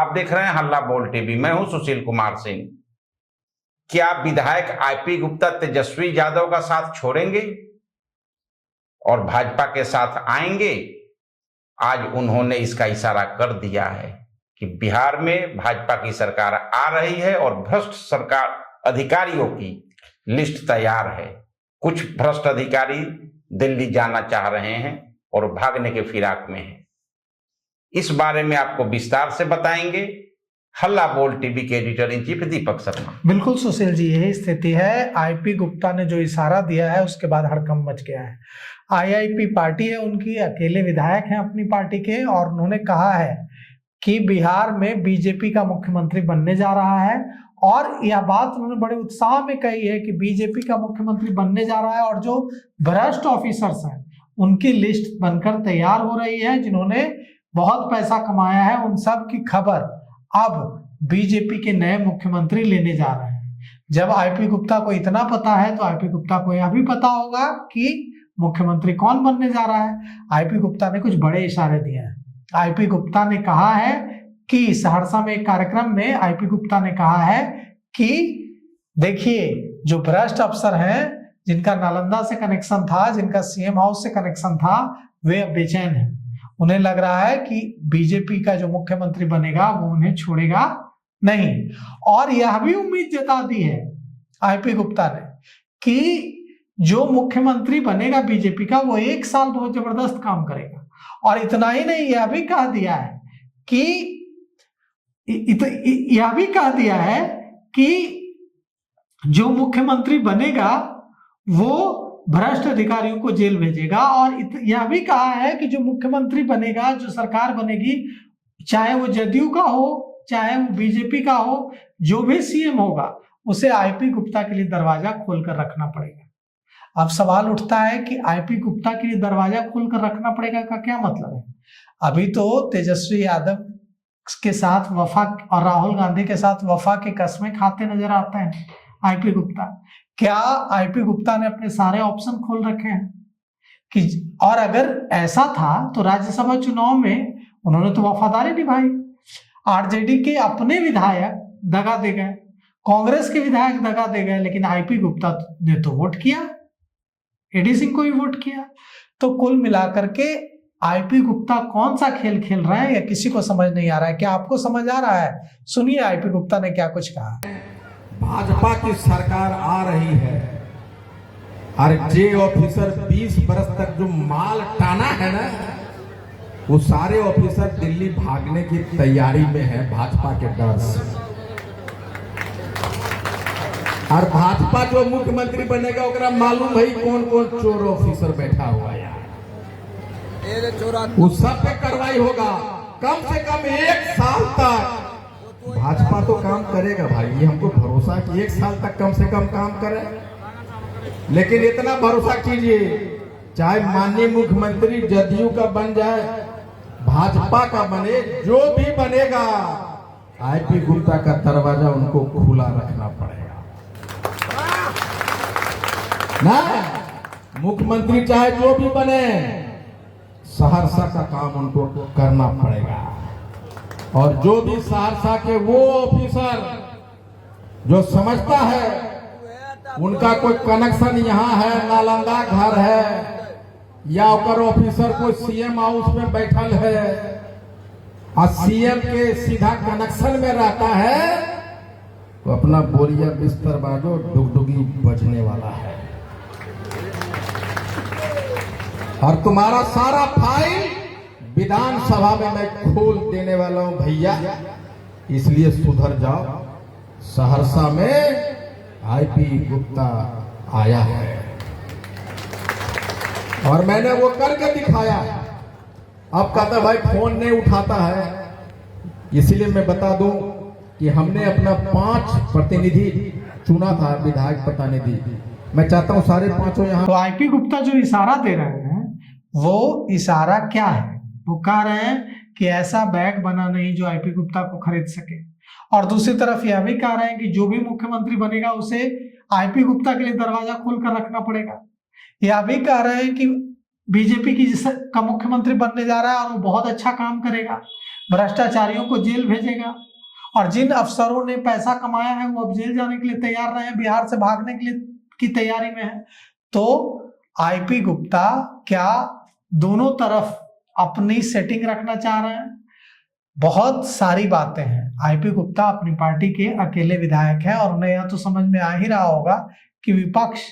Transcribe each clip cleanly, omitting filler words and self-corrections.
आप देख रहे हैं हल्ला बोल टीवी। मैं हूं सुशील कुमार सिंह। क्या विधायक आईपी गुप्ता तेजस्वी यादव का साथ छोड़ेंगे और भाजपा के साथ आएंगे? आज उन्होंने इसका इशारा कर दिया है कि बिहार में भाजपा की सरकार आ रही है और भ्रष्ट सरकार अधिकारियों की लिस्ट तैयार है। कुछ भ्रष्ट अधिकारी दिल्ली जाना चाह रहे हैं और भागने के फिराक में हैं। इस बारे में आपको विस्तार से बताएंगे हल्ला बोल टीवी के editor in chief Deepak Sharma. बिल्कुल सुशील जी, यही स्थिति है। आईपी गुप्ता ने जो इशारा दिया है उसके बाद हड़कंप मच गया है। आईआईपी पार्टी है उनकी, अकेले विधायक हैं अपनी पार्टी के, और उन्होंने कहा है कि बिहार में बीजेपी का मुख्यमंत्री बनने जा रहा है। और यह बात उन्होंने बड़े उत्साह में कही है कि बीजेपी का मुख्यमंत्री बनने जा रहा है और जो भ्रष्ट ऑफिसर्स हैं उनकी लिस्ट बनकर तैयार हो रही है, जिन्होंने बहुत पैसा कमाया है, उन सब की खबर अब बीजेपी के नए मुख्यमंत्री लेने जा रहे हैं। जब आईपी गुप्ता को इतना पता है तो आईपी गुप्ता को यह भी पता होगा कि मुख्यमंत्री कौन बनने जा रहा है। आईपी गुप्ता ने कुछ बड़े इशारे दिए हैं। आईपी गुप्ता ने कहा है कि सहरसा में एक कार्यक्रम में आईपी गुप्ता ने कहा है कि देखिए, जो भ्रष्ट अफसर हैं, जिनका नालंदा से कनेक्शन था, जिनका सीएम हाउस से कनेक्शन था, वे अब बेचैन हैं। उन्हें लग रहा है कि बीजेपी का जो मुख्यमंत्री बनेगा वो उन्हें छोड़ेगा नहीं। और यह भी उम्मीद जता दी है आईपी गुप्ता ने कि जो मुख्यमंत्री बनेगा बीजेपी का, वो 1 साल बहुत जबरदस्त काम करेगा। और इतना ही नहीं, यह भी कह दिया है कि जो मुख्यमंत्री बनेगा वो भ्रष्ट अधिकारियों को जेल भेजेगा। और यह भी कहा है कि जो मुख्यमंत्री बनेगा, जो सरकार बनेगी, चाहे वो जदयू का हो, चाहे वो बीजेपी का हो, जो भी सीएम होगा, उसे आईपी गुप्ता के लिए दरवाजा खोलकर रखना पड़ेगा। अब सवाल उठता है कि आईपी गुप्ता के लिए दरवाजा खोलकर रखना पड़ेगा का क्या मतलब है? अभी तो तेजस्वी यादव के साथ वफा और राहुल गांधी के साथ वफा के कस्में खाते नजर आते हैं आईपी गुप्ता। क्या आईपी गुप्ता ने अपने सारे ऑप्शन खोल रखे हैं कि, और अगर ऐसा था तो राज्यसभा चुनाव में उन्होंने तो वफादारी निभाई। आरजेडी के अपने विधायक दगा दे गए, कांग्रेस के विधायक दगा दे गए, लेकिन आईपी गुप्ता ने तो वोट किया, एडी सिंह को भी वोट किया। तो कुल मिलाकर के आईपी गुप्ता कौन सा खेल खेल रहे हैं, या किसी को समझ नहीं आ रहा है। क्या आपको समझ आ रहा है? सुनिए आईपी गुप्ता ने क्या कुछ कहा। भाजपा की सरकार आ रही है और जे ऑफिसर 20 बरस तक जो माल टाना है ना, वो सारे ऑफिसर दिल्ली भागने की तैयारी में है भाजपा के डर से। और भाजपा जो मुख्यमंत्री बनेगा ओकरा मालूम भाई कौन कौन चोर ऑफिसर बैठा हुआ यार, उस सब पे कार्रवाई होगा। कम से कम 1 साल तक भाजपा तो काम करेगा भाई, ये हमको भरोसा है कि 1 साल तक कम से कम काम करे। लेकिन इतना भरोसा कीजिए, चाहे माननीय मुख्यमंत्री जदयू का बन जाए, भाजपा का बने, जो भी बनेगा, आईपी गुप्ता का दरवाजा उनको खुला रखना पड़ेगा ना। मुख्यमंत्री चाहे जो भी बने, सहरसा का काम उनको करना पड़ेगा। और जो भी सहरसा के वो ऑफिसर जो समझता है उनका कोई कनेक्शन यहाँ है, नालंदा घर है, या ओकर ऑफिसर कोई सीएम हाउस में बैठल है और सीएम के सीधा कनेक्शन में रहता है, तो अपना बोरिया बिस्तर बाजो, डुगडुगी बजने वाला है। और तुम्हारा सारा फाइल विधानसभा में मैं खोल देने वाला हूं भैया, इसलिए सुधर जाओ। सहरसा में आईपी गुप्ता आया है और मैंने वो करके दिखाया। अब कहता भाई फोन नहीं उठाता है, इसलिए मैं बता दूं कि हमने अपना 5 प्रतिनिधि चुना था, विधायक प्रतिनिधि। मैं चाहता हूं सारे 5 यहाँ। तो आईपी गुप्ता जो इशारा दे रहे हैं, वो इशारा क्या है? वो कह रहे हैं कि ऐसा बैग बना नहीं जो आईपी गुप्ता को खरीद सके। और दूसरी तरफ यह भी कह रहे हैं कि जो भी मुख्यमंत्री बनेगा उसे आईपी गुप्ता के लिए दरवाजा खोलकर रखना पड़ेगा। यह भी कह रहे हैं कि बीजेपी का मुख्यमंत्री बनने जा रहा है और वो बहुत अच्छा काम करेगा। भ्रष्टाचारियों को जेल भेजेगा, और जिन अफसरों ने पैसा कमाया है वो अब जेल जाने के लिए तैयार रहे हैं, बिहार से भागने के लिए की तैयारी में है। तो आईपी गुप्ता क्या दोनों तरफ अपनी सेटिंग रखना चाह रहे हैं? बहुत सारी बातें हैं। आईपी गुप्ता अपनी पार्टी के अकेले विधायक हैं और उन्हें यह तो समझ में आ ही रहा होगा कि विपक्ष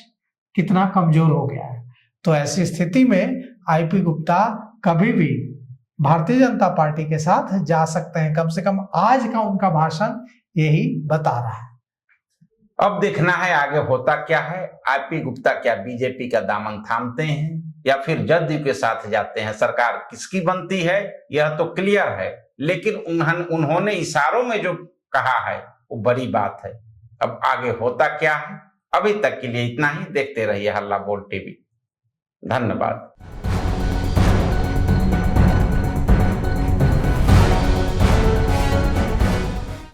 कितना कमजोर हो गया है। तो ऐसी स्थिति में आईपी गुप्ता कभी भी भारतीय जनता पार्टी के साथ जा सकते हैं। कम से कम आज का उनका भाषण यही बता रहा है। अब देखना है आगे होता क्या है। आईपी गुप्ता क्या बीजेपी का दामन थामते हैं या फिर जदयू के साथ जाते हैं? सरकार किसकी बनती है यह तो क्लियर है, लेकिन उन्होंने इशारों में जो कहा है वो बड़ी बात है। अब आगे होता क्या है। अभी तक के लिए इतना ही। देखते रहिए हल्ला बोल टीवी। धन्यवाद।